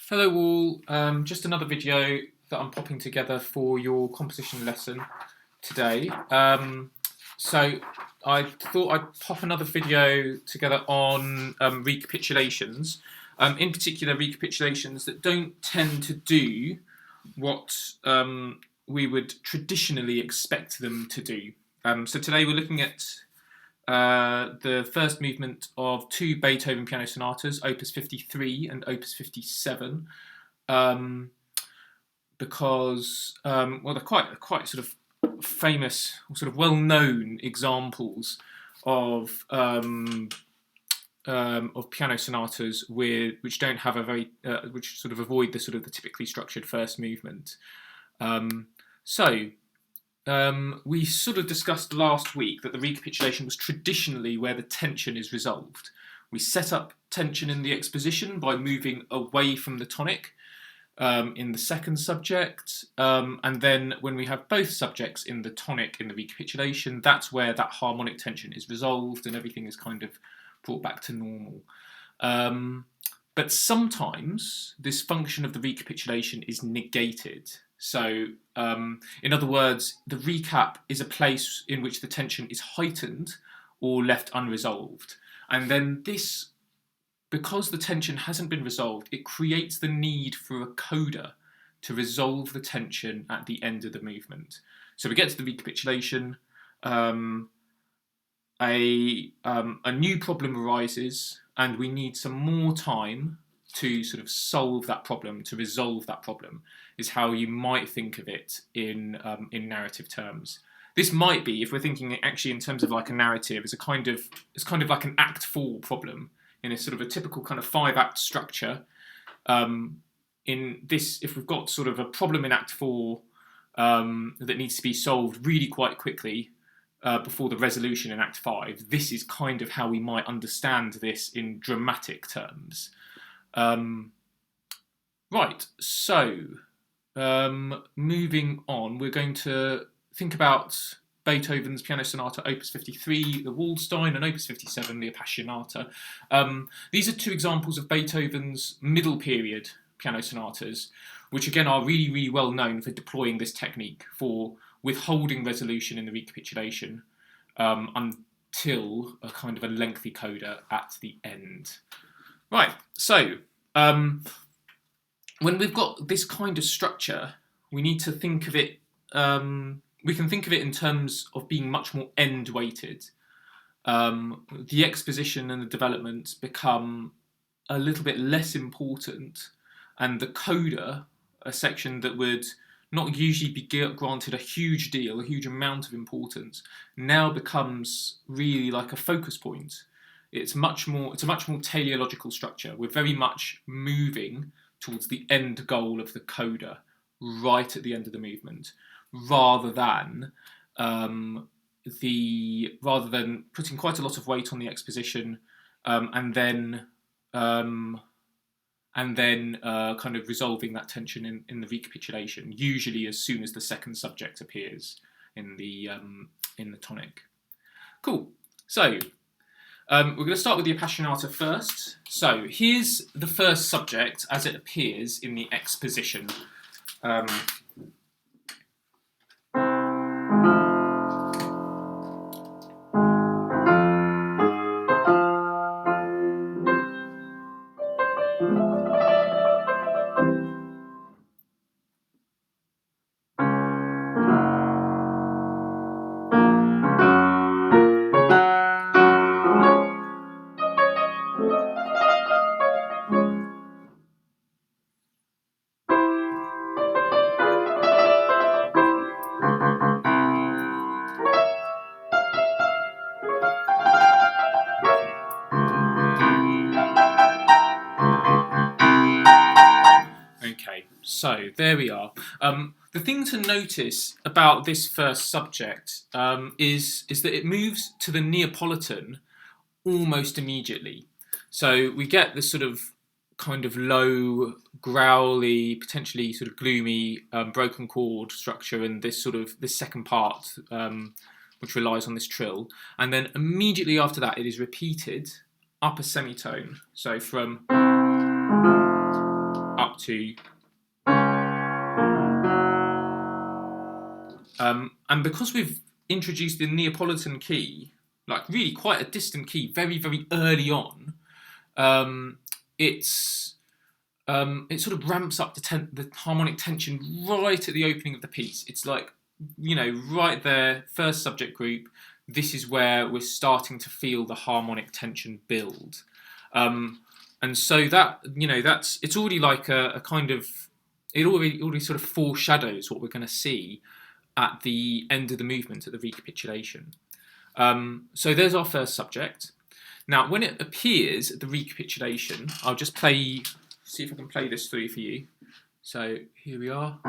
Hello all, just another video that I'm popping together for your composition lesson today. So I thought I'd pop another video together on recapitulations, in particular recapitulations that don't tend to do what we would traditionally expect them to do. So today we're looking at the first movement of two Beethoven piano sonatas, Opus 53 and Opus 57, because well, they're quite sort of famous, or sort of well-known examples of piano sonatas which don't have a very which sort of avoid the sort of the typically structured first movement. We sort of discussed last week that the recapitulation was traditionally where the tension is resolved. We set up tension in the exposition by moving away from the tonic in the second subject, and then when we have both subjects in the tonic in the recapitulation, that's where that harmonic tension is resolved and everything is kind of brought back to normal. But sometimes this function of the recapitulation is negated. So, in other words, the recap is a place in which the tension is heightened or left unresolved. And then this, because the tension hasn't been resolved, it creates the need for a coda to resolve the tension at the end of the movement. So we get to the recapitulation, a new problem arises, and we need some more time to sort of solve that problem, to resolve that problem, is how you might think of it in narrative terms. This might be, if we're thinking actually in terms of like a narrative, it's kind of like an Act 4 problem in a sort of a typical kind of 5-act structure. In this, if we've got sort of a problem in Act 4 that needs to be solved really quite quickly before the resolution in Act 5, this is kind of how we might understand this in dramatic terms. Right, so moving on, we're going to think about Beethoven's Piano Sonata Opus 53, the Waldstein, and Opus 57, the Appassionata. These are two examples of Beethoven's middle period piano sonatas, which again are really, really well known for deploying this technique for withholding resolution in the recapitulation until a kind of a lengthy coda at the end. Right, so when we've got this kind of structure, we need to think of it, we can think of it in terms of being much more end-weighted. The exposition and the development become a little bit less important, and the coda, a section that would not usually be granted a huge amount of importance, now becomes really like a focus point. It's a much more teleological structure. We're very much moving towards the end goal of the coda right at the end of the movement, rather than putting quite a lot of weight on the exposition and then kind of resolving that tension in the recapitulation, usually as soon as the second subject appears in the tonic. Cool. So we're going to start with the Appassionata first. So here's the first subject as it appears in the exposition. So there we are. The thing to notice about this first subject is that it moves to the Neapolitan almost immediately. So we get this sort of kind of low, growly, potentially sort of gloomy, broken chord structure, and this second part, which relies on this trill, and then immediately after that it is repeated up a semitone. So from up to. And because we've introduced the Neapolitan key, like really quite a distant key, very, very early on, it sort of ramps up the harmonic tension right at the opening of the piece. It's like, right there, first subject group, this is where we're starting to feel the harmonic tension build. And so that, it's already like a kind of, it already sort of foreshadows what we're going to see at the end of the movement, at the recapitulation. So there's our first subject. Now, when it appears at the recapitulation, I'll just see if I can play this through for you. So here we are.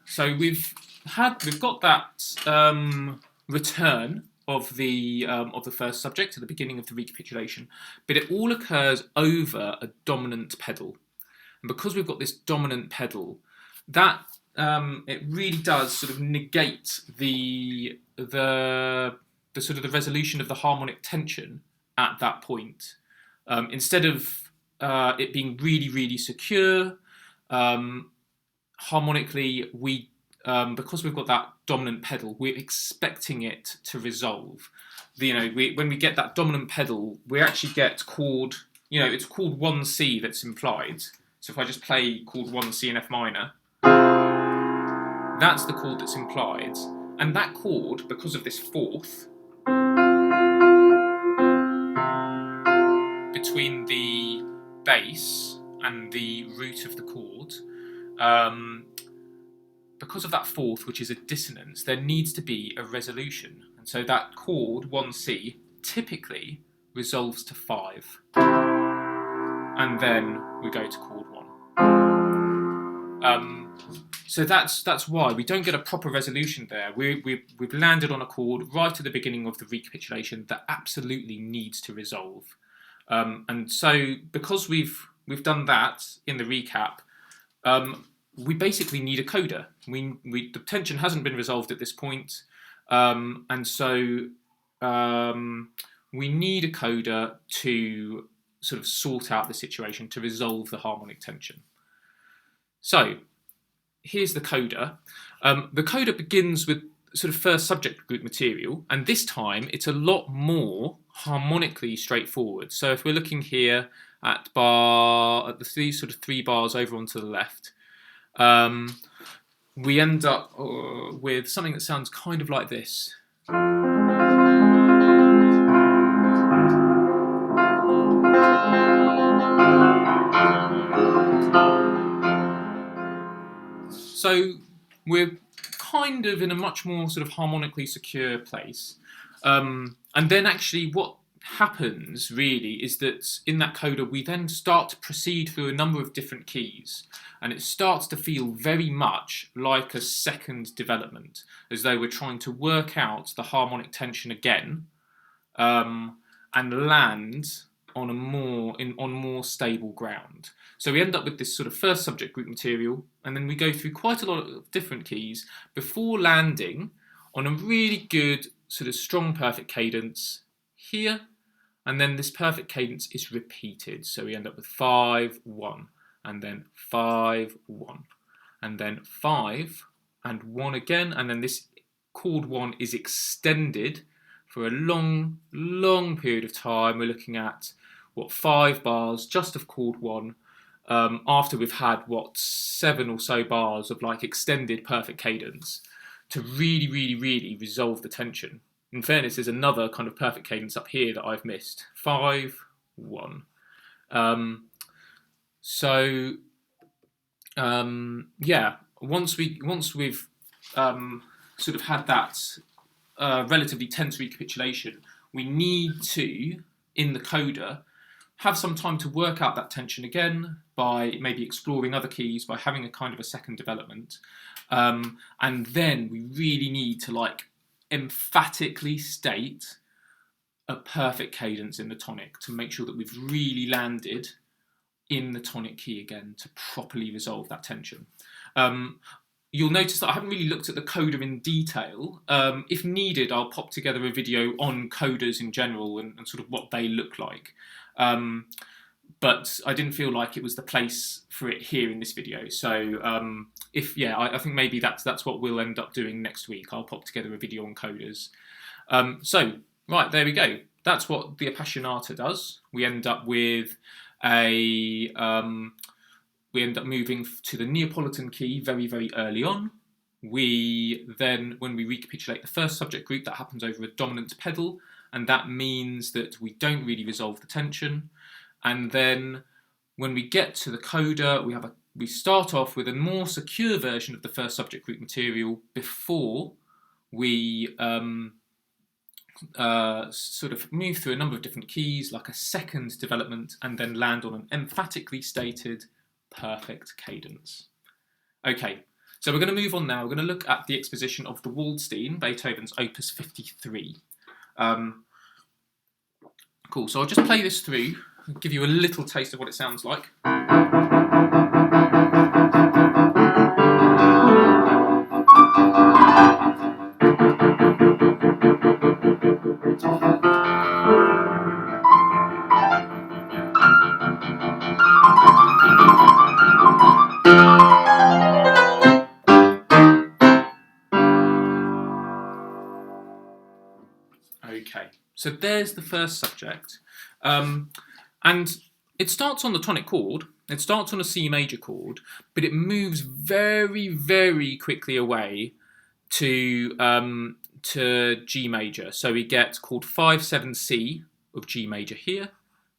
So we've got that return of the first subject at the beginning of the recapitulation, but it all occurs over a dominant pedal, and because we've got this dominant pedal, that it really does sort of negate the sort of the resolution of the harmonic tension at that point. Instead of it being really, really secure, harmonically, because we've got that dominant pedal, we're expecting it to resolve. When we get that dominant pedal, we actually get chord. It's chord 1C that's implied. So if I just play chord 1C in F minor, that's the chord that's implied, and that chord, because of this fourth between the bass and the root of the chord. Because of that fourth, which is a dissonance, there needs to be a resolution. And so that chord, 1C, typically resolves to 5. And then we go to chord 1. So that's why we don't get a proper resolution there. We've landed on a chord right at the beginning of the recapitulation that absolutely needs to resolve. And so because we've done that in the recap, we basically need a coda. The tension hasn't been resolved at this point, and so we need a coda to sort of sort out the situation, to resolve the harmonic tension. So here's the coda. The coda begins with sort of first subject group material, and this time it's a lot more harmonically straightforward. So if we're looking here at the three bars over onto the left, we end up with something that sounds kind of like this. So we're kind of in a much more sort of harmonically secure place. And then actually what happens really is that in that coda we then start to proceed through a number of different keys, and it starts to feel very much like a second development, as though we're trying to work out the harmonic tension again, and land on more stable ground. So we end up with this sort of first subject group material, and then we go through quite a lot of different keys before landing on a really good sort of strong perfect cadence here, and then this perfect cadence is repeated. So we end up with 5, 1, and then 5, 1, and then 5 and 1 again, and then this chord 1 is extended for a long, long period of time. We're looking at 5 bars just of chord 1, after we've had 7 or so bars of like extended perfect cadence to really, really, really resolve the tension. In fairness, there's another kind of perfect cadence up here that I've missed. 5, 1. Once we've sort of had that relatively tense recapitulation, we need to, in the coda, have some time to work out that tension again by maybe exploring other keys, by having a kind of a second development, and then we really need to like emphatically state a perfect cadence in the tonic to make sure that we've really landed in the tonic key again to properly resolve that tension. You'll notice that I haven't really looked at the coda in detail. If needed, I'll pop together a video on codas in general and sort of what they look like. But I didn't feel like it was the place for it here in this video. So I think maybe that's what we'll end up doing next week. I'll pop together a video on codas. Right, there we go. That's what the Appassionata does. We end up with we end up moving to the Neapolitan key very, very early on. We then, when we recapitulate the first subject group, that happens over a dominant pedal, and that means that we don't really resolve the tension. And then when we get to the coda, we start off with a more secure version of the first subject group material before we sort of move through a number of different keys, like a second development, and then land on an emphatically stated perfect cadence. Okay, so we're going to move on now. We're going to look at the exposition of the Waldstein, Beethoven's Opus 53. Cool, so I'll just play this through, give you a little taste of what it sounds like. Okay, so there's the first subject, and it starts on the tonic chord. It starts on a C major chord, but it moves very, very quickly away to G major. So we get chord 5-7-C of G major here,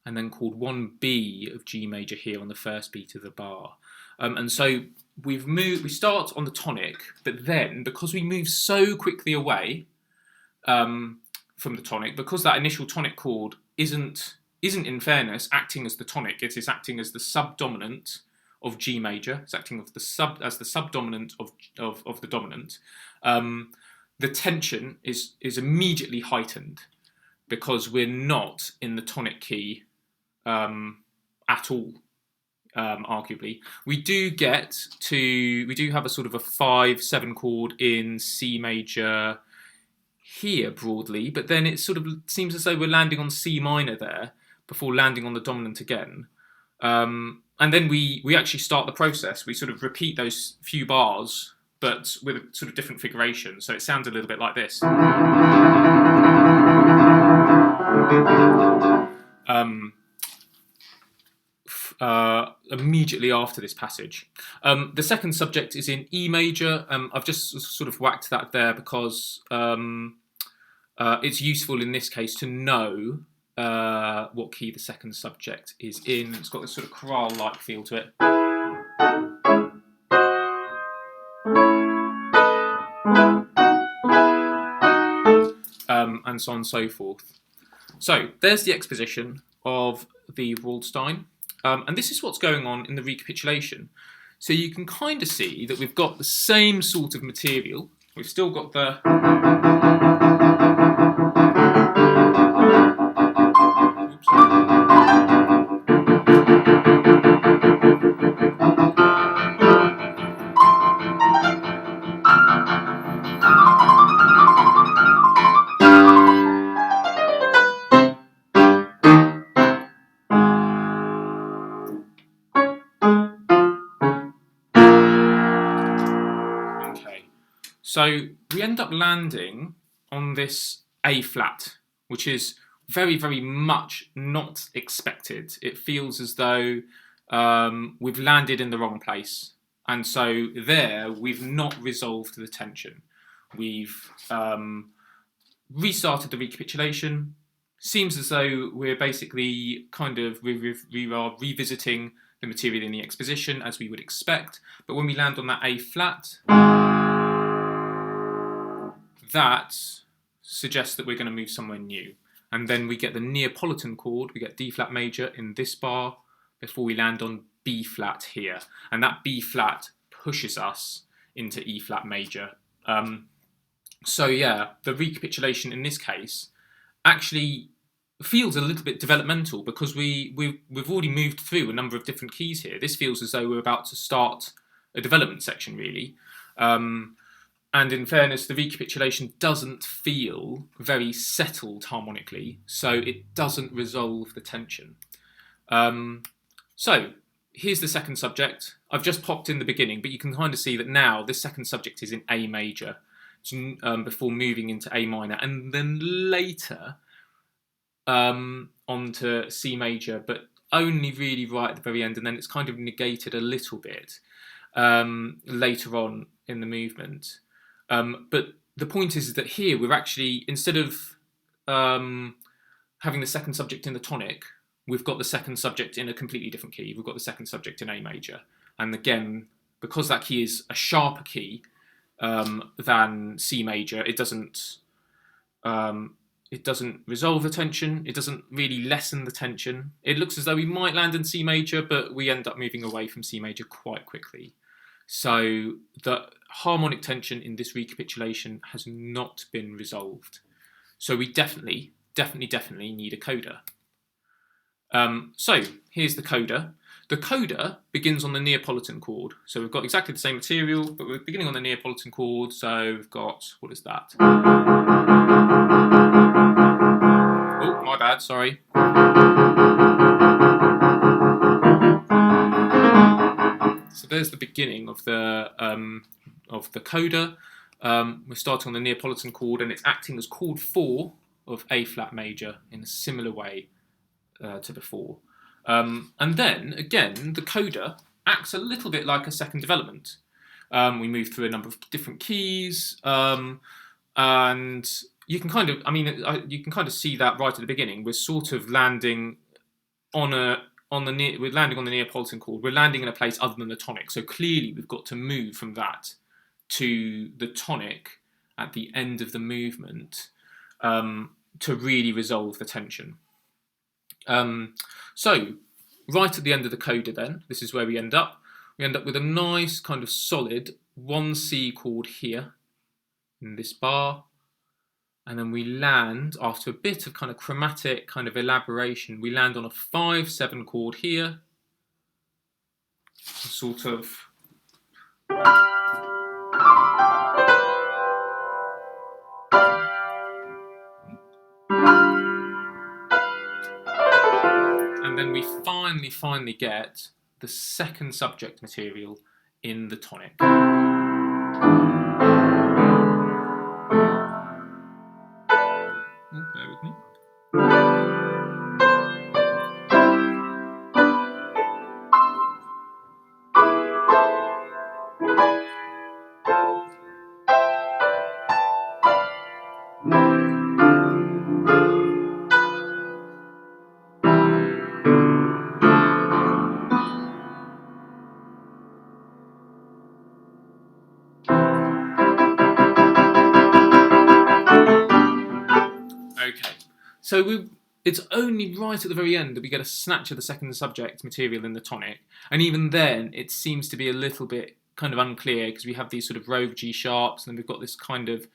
and then chord 1B of G major here on the first beat of the bar. And so we start on the tonic, but then because we move so quickly away from the tonic, because that initial tonic chord isn't in fairness acting as the tonic, it is acting as the subdominant of G major. It's acting as the subdominant of the dominant. The tension is immediately heightened because we're not in the tonic key at all. Arguably, we do have a sort of a 5-7 chord in C major here broadly, but then it sort of seems as though we're landing on C minor there before landing on the dominant again. And then we actually start the process. We sort of repeat those few bars, but with a sort of different figuration. So it sounds a little bit like this. Immediately after this passage. The second subject is in E major. I've just sort of whacked that there because it's useful in this case to know what key the second subject is in. It's got this sort of chorale-like feel to it. And so on and so forth. So there's the exposition of the Waldstein. And this is what's going on in the recapitulation. So you can kind of see that we've got the same sort of material. We've still got the... So we end up landing on this A flat, which is very, very much not expected. It feels as though we've landed in the wrong place. And so there, we've not resolved the tension. We've restarted the recapitulation. Seems as though we're basically we are revisiting the material in the exposition as we would expect. But when we land on that A flat, that suggests that we're going to move somewhere new. And then we get the Neapolitan chord, we get D flat major in this bar before we land on B flat here. And that B flat pushes us into E flat major. So yeah, the recapitulation in this case actually feels a little bit developmental because we've already moved through a number of different keys here. This feels as though we're about to start a development section, really. And in fairness, the recapitulation doesn't feel very settled harmonically, so it doesn't resolve the tension. So here's the second subject. I've just popped in the beginning, but you can kind of see that now this second subject is in A major before moving into A minor, and then later onto C major, but only really right at the very end, and then it's kind of negated a little bit later on in the movement. But the point is that here we're actually, instead of having the second subject in the tonic, we've got the second subject in a completely different key. We've got the second subject in A major. And again, because that key is a sharper key than C major, it doesn't resolve the tension. It doesn't really lessen the tension. It looks as though we might land in C major, but we end up moving away from C major quite quickly. So the harmonic tension in this recapitulation has not been resolved. So we definitely need a coda. So here's the coda. The coda begins on the Neapolitan chord. So we've got exactly the same material, but we're beginning on the Neapolitan chord. So we've got, what is that? Oh, my bad, sorry. So there's the beginning of the coda. We're starting on the Neapolitan chord, and it's acting as chord 4 of A flat major in a similar way to before. And then again, the coda acts a little bit like a second development. We move through a number of different keys, and you can kind of, you can kind of see that right at the beginning. We're sort of landing we're landing on the Neapolitan chord. We're landing in a place other than the tonic. So clearly we've got to move from that to the tonic at the end of the movement to really resolve the tension. So right at the end of the coda then, this is where we end up. We end up with a nice kind of solid 1C chord here in this bar. And then we land, after a bit of kind of chromatic kind of elaboration, we land on a 5-7 chord here. Sort of. And then we finally get the second subject material in the tonic. Bear with me. Okay, so it's only right at the very end that we get a snatch of the second subject material in the tonic, and even then it seems to be a little bit kind of unclear because we have these sort of Rove G sharps, and then we've got this kind of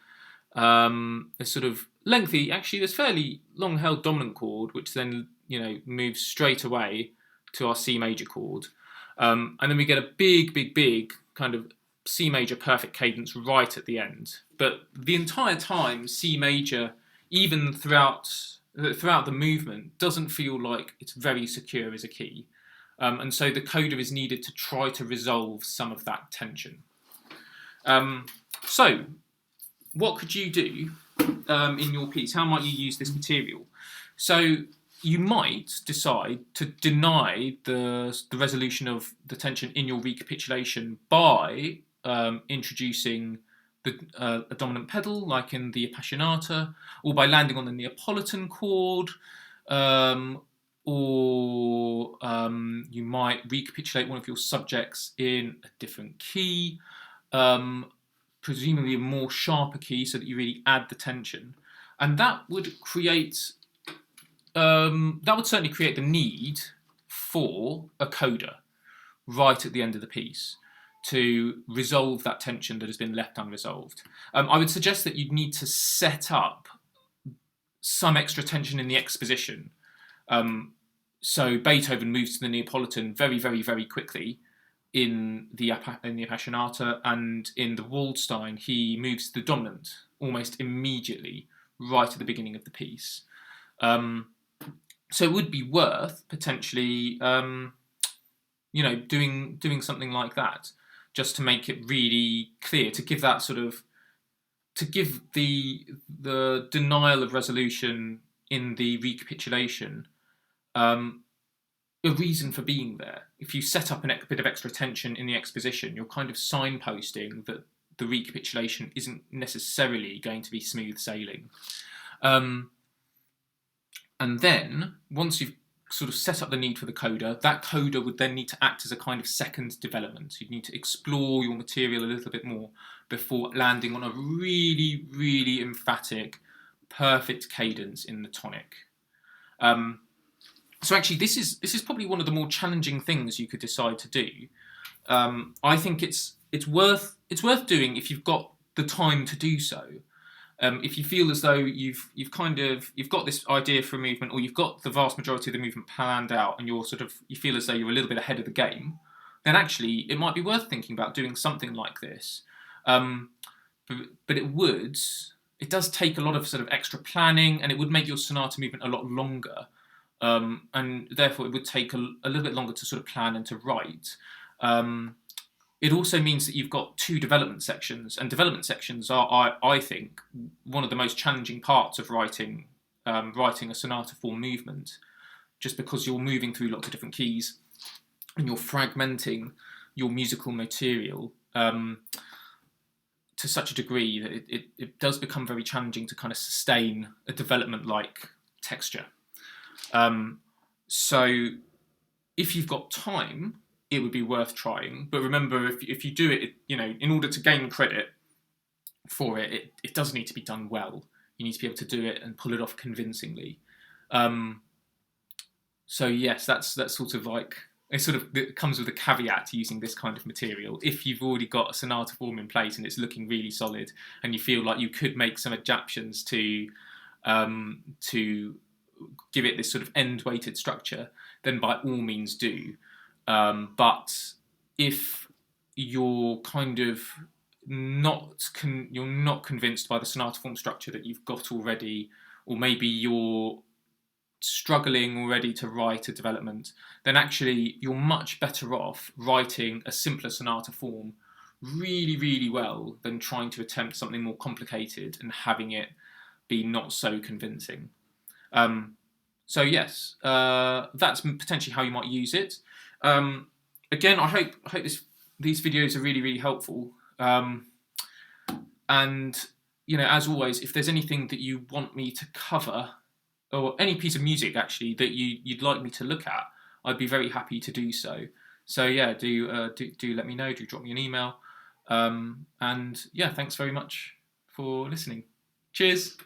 this sort of lengthy, actually this fairly long held dominant chord, which then moves straight away to our C major chord, and then we get a big kind of C major perfect cadence right at the end. But the entire time C major, even throughout the movement, doesn't feel like it's very secure as a key. And so the coda is needed to try to resolve some of that tension. So what could you do in your piece? How might you use this material? So you might decide to deny the resolution of the tension in your recapitulation by introducing a dominant pedal, like in the Appassionata, or by landing on the Neapolitan chord, or you might recapitulate one of your subjects in a different key, presumably a more sharper key, so that you really add the tension, and that would certainly create the need for a coda right at the end of the piece. to resolve that tension that has been left unresolved. I would suggest that you'd need to set up some extra tension in the exposition. So Beethoven moves to the Neapolitan very, very, very quickly in the Appassionata, and in the Waldstein he moves to the dominant almost immediately, right at the beginning of the piece. So it would be worth potentially, doing something like that, just to make it really clear, to give that sort of, to give the denial of resolution in the recapitulation a reason for being there. If you set up a bit of extra tension in the exposition, you're kind of signposting that the recapitulation isn't necessarily going to be smooth sailing. And then, once you've sort of set up the need for the coda, that coda would then need to act as a kind of second development. You'd need to explore your material a little bit more before landing on a really, really emphatic, perfect cadence in the tonic. So actually, this is probably one of the more challenging things you could decide to do. I think it's worth doing if you've got the time to do so. If you feel as though you've got this idea for a movement, or you've got the vast majority of the movement planned out, and you feel as though you're a little bit ahead of the game, then actually it might be worth thinking about doing something like this. But it does take a lot of sort of extra planning, and it would make your sonata movement a lot longer. And therefore it would take a little bit longer to sort of plan and to write. It also means that you've got two development sections, and development sections are, I think, one of the most challenging parts of writing a sonata form movement, just because you're moving through lots of different keys and you're fragmenting your musical material to such a degree that it does become very challenging to kind of sustain a development-like texture. So if you've got time, it would be worth trying. But remember, if you do it, in order to gain credit for it, it does need to be done well. You need to be able to do it and pull it off convincingly. So yes, that's sort of like, it comes with a caveat to using this kind of material. If you've already got a sonata form in place and it's looking really solid, and you feel like you could make some adaptations to give it this sort of end-weighted structure, then by all means do. But if you're kind of not convinced by the sonata form structure that you've got already, or maybe you're struggling already to write a development, then actually you're much better off writing a simpler sonata form really, really well than trying to attempt something more complicated and having it be not so convincing. So yes, that's potentially how you might use it. Again, I hope these videos are really, really helpful. And as always, if there's anything that you want me to cover, or any piece of music actually that you'd like me to look at, I'd be very happy to do so. So yeah, do let me know. Do drop me an email. And yeah, thanks very much for listening. Cheers.